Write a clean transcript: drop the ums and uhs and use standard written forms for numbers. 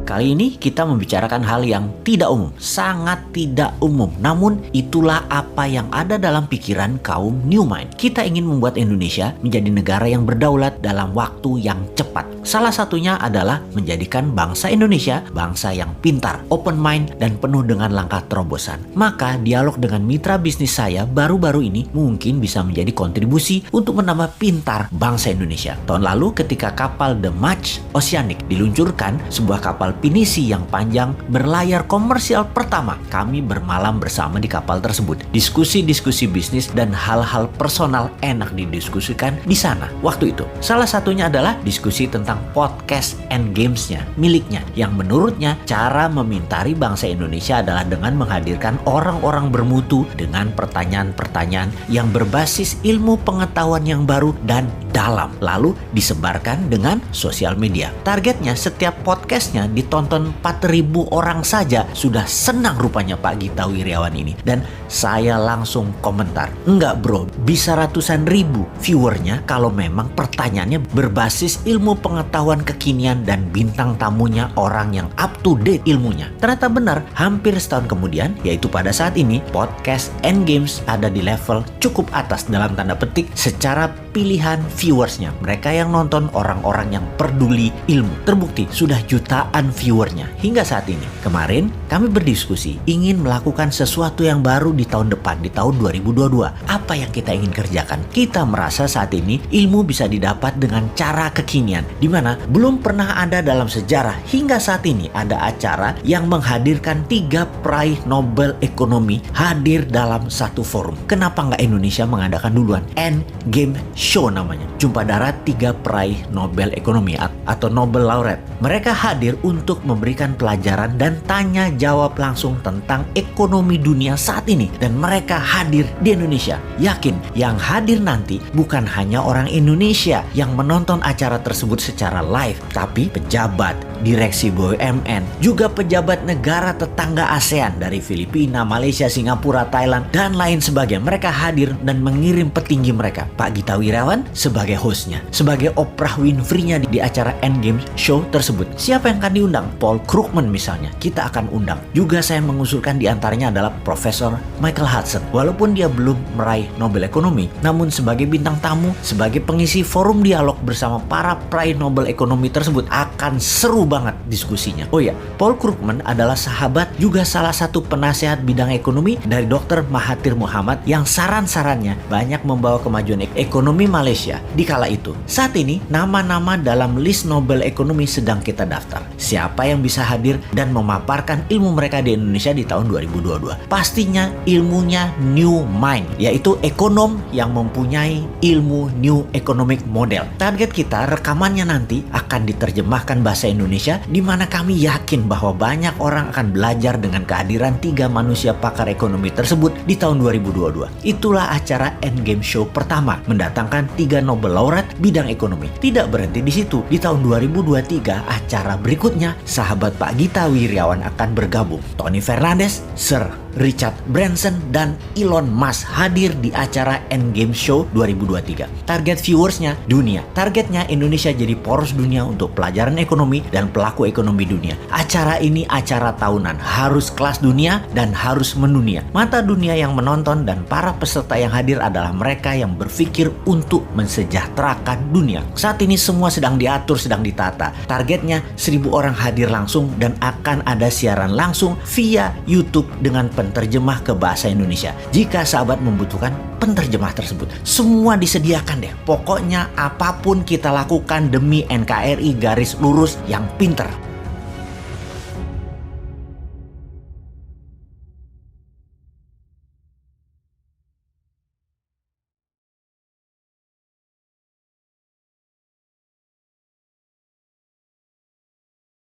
Kali ini kita membicarakan hal yang tidak umum, sangat tidak umum. Namun itulah apa yang ada dalam pikiran kaum New Mind. Kita ingin membuat Indonesia menjadi negara yang berdaulat dalam waktu yang cepat. Salah satunya adalah menjadikan bangsa Indonesia bangsa yang pintar, open mind, dan penuh dengan langkah terobosan. Maka dialog dengan mitra bisnis saya baru-baru ini mungkin bisa menjadi kontribusi untuk menambah pintar bangsa Indonesia. Tahun lalu ketika kapal The March Oceanic diluncurkan, sebuah kapal pinisi yang panjang berlayar komersial pertama, kami bermalam bersama di kapal tersebut. Diskusi-diskusi bisnis dan hal-hal personal enak didiskusikan di sana waktu itu. Salah satunya adalah diskusi tentang podcast and games-nya miliknya, yang menurutnya cara memintari bangsa Indonesia adalah dengan menghadirkan orang-orang bermutu dengan pertanyaan-pertanyaan yang berbasis ilmu pengetahuan yang baru dan dalam, lalu disebarkan dengan sosial media. Targetnya setiap podcastnya ditonton 4.000 orang saja. Sudah senang rupanya Pak Gita Wirjawan ini. Dan saya langsung komentar, enggak bro, bisa ratusan ribu viewernya kalau memang pertanyaannya berbasis ilmu pengetahuan kekinian dan bintang tamunya orang yang up to date ilmunya. Ternyata benar, hampir setahun kemudian, yaitu pada saat ini, podcast and games ada di level cukup atas dalam tanda petik secara pilihan viewersnya. Mereka yang nonton orang-orang yang peduli ilmu. Terbukti sudah jutaan viewernya hingga saat ini. Kemarin kami berdiskusi ingin melakukan sesuatu yang baru di tahun depan, di tahun 2022. Apa yang kita ingin kerjakan? Kita merasa saat ini ilmu bisa didapat dengan cara kekinian, di mana belum pernah ada dalam sejarah hingga saat ini ada acara yang menghadirkan 3 peraih Nobel Ekonomi hadir dalam satu forum. Kenapa nggak Indonesia mengadakan duluan? End Game Show namanya. Jumpa darat 3 peraih Nobel Ekonomi atau Nobel Laureate. Mereka hadir untuk memberikan pelajaran dan tanya jawab langsung tentang ekonomi dunia saat ini. Dan mereka hadir di Indonesia. Yakin yang hadir nanti bukan hanya orang Indonesia yang menonton acara tersebut secara live, tapi pejabat, direksi BUMN, juga pejabat negara tetangga ASEAN dari Filipina, Malaysia, Singapura, Thailand, dan lain sebagainya. Mereka hadir dan mengirim petinggi mereka. Pak Gita Wirjawan sebagai hostnya, sebagai Oprah Winfrey-nya di acara Endgame Show tersebut. Siapa yang akan diundang? Paul Krugman misalnya, kita akan undang. Juga saya mengusulkan diantaranya adalah Profesor Michael Hudson. Walaupun dia belum meraih Nobel Ekonomi, namun sebagai bintang tamu, sebagai pengisi forum dialog bersama para peraih Nobel Ekonomi tersebut akan seru banget diskusinya. Oh ya, Paul Krugman adalah sahabat juga salah satu penasehat bidang ekonomi dari Dr. Mahathir Mohamad yang saran-sarannya banyak membawa kemajuan ekonomi Malaysia di kala itu. Saat ini nama-nama dalam list Nobel Ekonomi sedang kita daftar. Siapa yang bisa hadir dan memaparkan ilmu mereka di Indonesia di tahun 2022? Pastinya ilmunya New Mind, yaitu ekonom yang mempunyai ilmu New Economic Model. Target kita rekamannya nanti akan diterjemahkan bahasa Indonesia, di mana kami yakin bahwa banyak orang akan belajar dengan kehadiran 3 manusia pakar ekonomi tersebut di tahun 2022. Itulah acara Endgame Show pertama, mendatangkan 3 Nobel Laureate bidang ekonomi. Tidak berhenti di situ. Di tahun 2023, acara berikutnya, sahabat Pak Gita Wirjawan akan bergabung. Tony Fernandes, Sir Richard Branson, dan Elon Musk hadir di acara Endgame Show 2023. Target viewersnya dunia. Targetnya Indonesia jadi poros dunia untuk pelajaran ekonomi dan pelaku ekonomi dunia. Acara ini acara tahunan, harus kelas dunia dan harus mendunia. Mata dunia yang menonton dan para peserta yang hadir adalah mereka yang berpikir untuk mensejahterakan dunia. Saat ini semua sedang diatur, sedang ditata. Targetnya 1.000 orang hadir langsung dan akan ada siaran langsung via YouTube dengan penterjemah ke bahasa Indonesia. Jika sahabat membutuhkan penterjemah tersebut, semua disediakan deh. Pokoknya apapun kita lakukan demi NKRI garis lurus yang pinter.